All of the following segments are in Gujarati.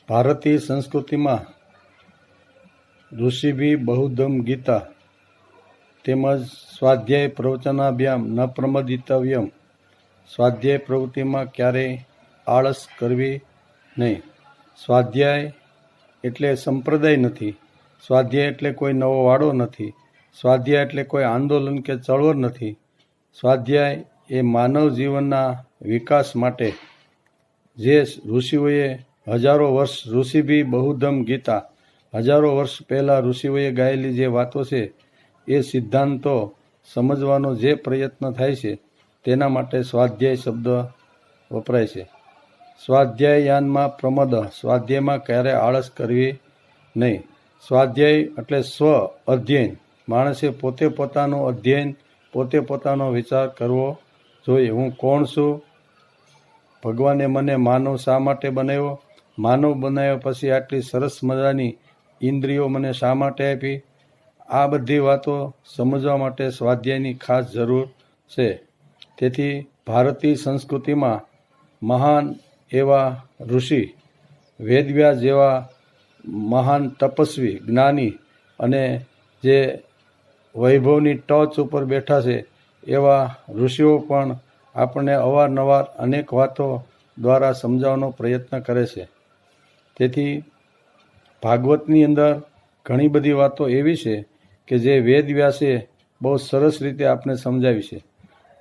ભારતીય સંસ્કૃતિમાં ઋષિભી બહુધમ ગીતા તેમજ સ્વાધ્યાય પ્રવચનાભ્યામ ન પ્રમદિતવ્યમ, સ્વાધ્યાય પ્રવૃત્તિમાં ક્યારેય આળસ કરવી નહીં. સ્વાધ્યાય એટલે સંપ્રદાય નથી. સ્વાધ્યાય એટલે કોઈ નવો વાડો નથી. સ્વાધ્યાય એટલે કોઈ આંદોલન કે ચળવળ નથી. સ્વાધ્યાય એ માનવ જીવનના વિકાસ માટે જે ઋષિઓએ હજારો વર્ષ, ઋષિભી બહુધમ ગીતા, હજારો વર્ષ પહેલાં ઋષિઓએ ગાયેલી જે વાતો છે એ સિદ્ધાંતો સમજવાનો જે પ્રયત્ન થાય છે તેના માટે સ્વાધ્યાય શબ્દ વપરાય છે. સ્વાધ્યાયાનમાં પ્રમદ, સ્વાધ્યાયમાં ક્યારે આળસ કરવી નહીં. સ્વાધ્યાય એટલે સ્વ અધ્યયન. માણસે પોતે પોતાનું અધ્યયન, પોતે પોતાનો વિચાર કરવો જોઈએ. હું કોણ છું? ભગવાને મને માનવ શા માટે બનાવ્યો? માનવ બનાવ્યા પછી આટલી સરસ મજાની ઇન્દ્રિયો મને શા માટે આપી? આ બધી વાતો સમજવા માટે સ્વાધ્યાયની ખાસ જરૂર છે. તેથી ભારતીય સંસ્કૃતિમાં મહાન એવા ઋષિ, વેદવ્યાસ જેવા મહાન તપસ્વી, જ્ઞાની અને જે વૈભવની ટોચ ઉપર બેઠા છે એવા ઋષિઓ પણ આપણને અવારનવાર અનેક વાતો દ્વારા સમજાવવાનો પ્રયત્ન કરે છે. તેથી ભાગવતની અંદર ઘણી બધી વાતો એવી છે કે જે વેદવ્યાસે બહુ સરસ રીતે આપણે સમજાવી છે.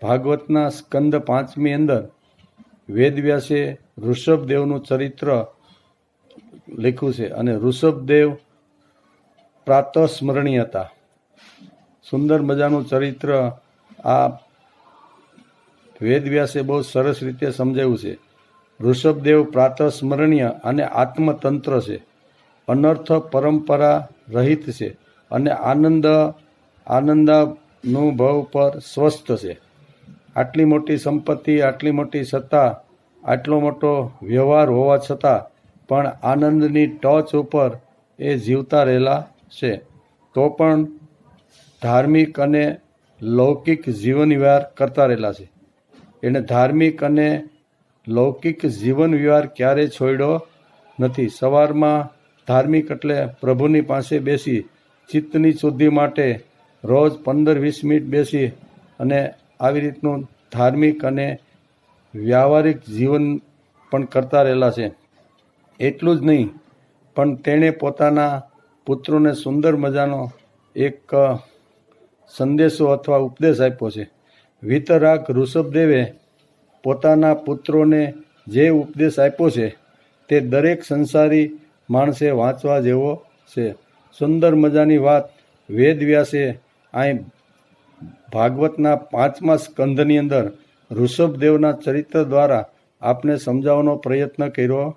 ભાગવતના સ્કંદ 5મી અંદર વેદવ્યાસે ઋષભદેવનું ચરિત્ર લખ્યું છે અને ઋષભદેવ પ્રાતઃસ્મરણીય હતા. સુંદર મજાનું ચરિત્ર આ વેદવ્યાસે બહુ સરસ રીતે સમજાવ્યું છે. ઋષભદેવ પ્રાતઃસ્મરણીય અને આત્મતંત્ર છે, અનર્થ પરંપરા રહિત છે અને આનંદાનુભવ પર સ્વસ્થ છે. આટલી મોટી સંપત્તિ, આટલી મોટી સત્તા, આટલો મોટો વ્યવહાર હોવા છતાં પણ આનંદની ટોચ ઉપર એ જીવતા રહેલા છે. તો પણ ધાર્મિક અને લૌકિક જીવન વ્યવહાર કરતા રહેલા છે. એને ધાર્મિક અને લૌકિક જીવન વ્યવહાર ક્યારેય છોડ્યો નથી. સવારમાં ધાર્મિક એટલે પ્રભુની પાસે બેસી ચિત્તની શુદ્ધિ માટે રોજ 15-20 મિનિટ બેસી અને આવી રીતનું ધાર્મિક અને વ્યાવહારિક જીવન પણ કરતા રહેલા છે. એટલું જ નહીં, પણ તેણે પોતાના પુત્રોને સુંદર મજાનો એક સંદેશો અથવા ઉપદેશ આપ્યો છે. વિતરાગ ઋષભદેવે પોતાના પુત્રોને જે ઉપદેશ આપ્યો છે તે દરેક સંસારી માણસે વાંચવા જેવો છે. સુંદર મજાની વાત વેદવ્યાસે અહીં ભાગવતના 5મા સ્કંધની અંદર ઋષભદેવના ચરિત્ર દ્વારા આપને સમજાવવાનો પ્રયત્ન કર્યો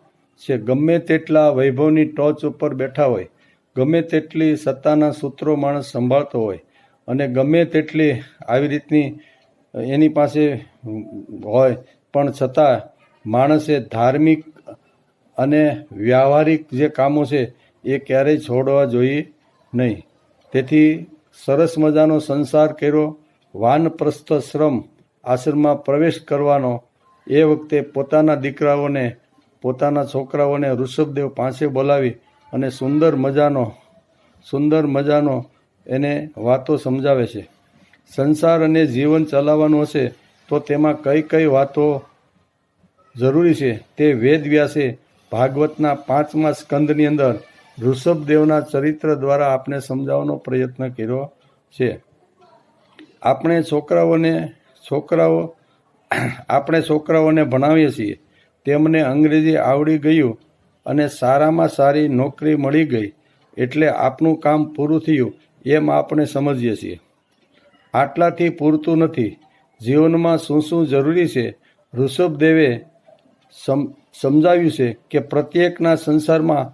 છે. ગમે તેટલા વૈભવની ટોચ ઉપર બેઠા હોય, ગમે તેટલી સત્તાના સૂત્રો માણસ સંભાળતો હોય અને ગમે તેટલી આવી રીતની એની પાસે હોય, પણ છતાં માણસે ધાર્મિક અને વ્યાવહારિક જે કામો છે એ ક્યારેય છોડવા જોઈએ નહીં. તેથી સરસ મજાનો સંસાર કર્યો, વાનપ્રસ્થ આશ્રમમાં પ્રવેશ કરવાનો. એ વખતે પોતાના દીકરાઓને, પોતાના છોકરાઓને ઋષભદેવ પાસે બોલાવી અને સુંદર મજાનો એને વાતો સમજાવે છે. સંસાર અને જીવન ચલાવવાનું હશે તો તેમાં કઈ કઈ વાતો જરૂરી છે તે વેદવ્યાસે ભાગવતના 5મા સ્કંદની અંદર ઋષભદેવના ચરિત્ર દ્વારા આપને સમજાવવાનો પ્રયત્ન કર્યો છે. આપણે છોકરાઓને ભણાવીએ છીએ, તેમને અંગ્રેજી આવડી ગયું અને સારામાં સારી નોકરી મળી ગઈ એટલે આપણું કામ પૂરું થયું એમ આપણે સમજીએ છીએ. આટલાથી પૂરતું નથી. જીવનમાં શું શું જરૂરી છે ઋષભદેવે સમજાવ્યું છે કે પ્રત્યેકના સંસારમાં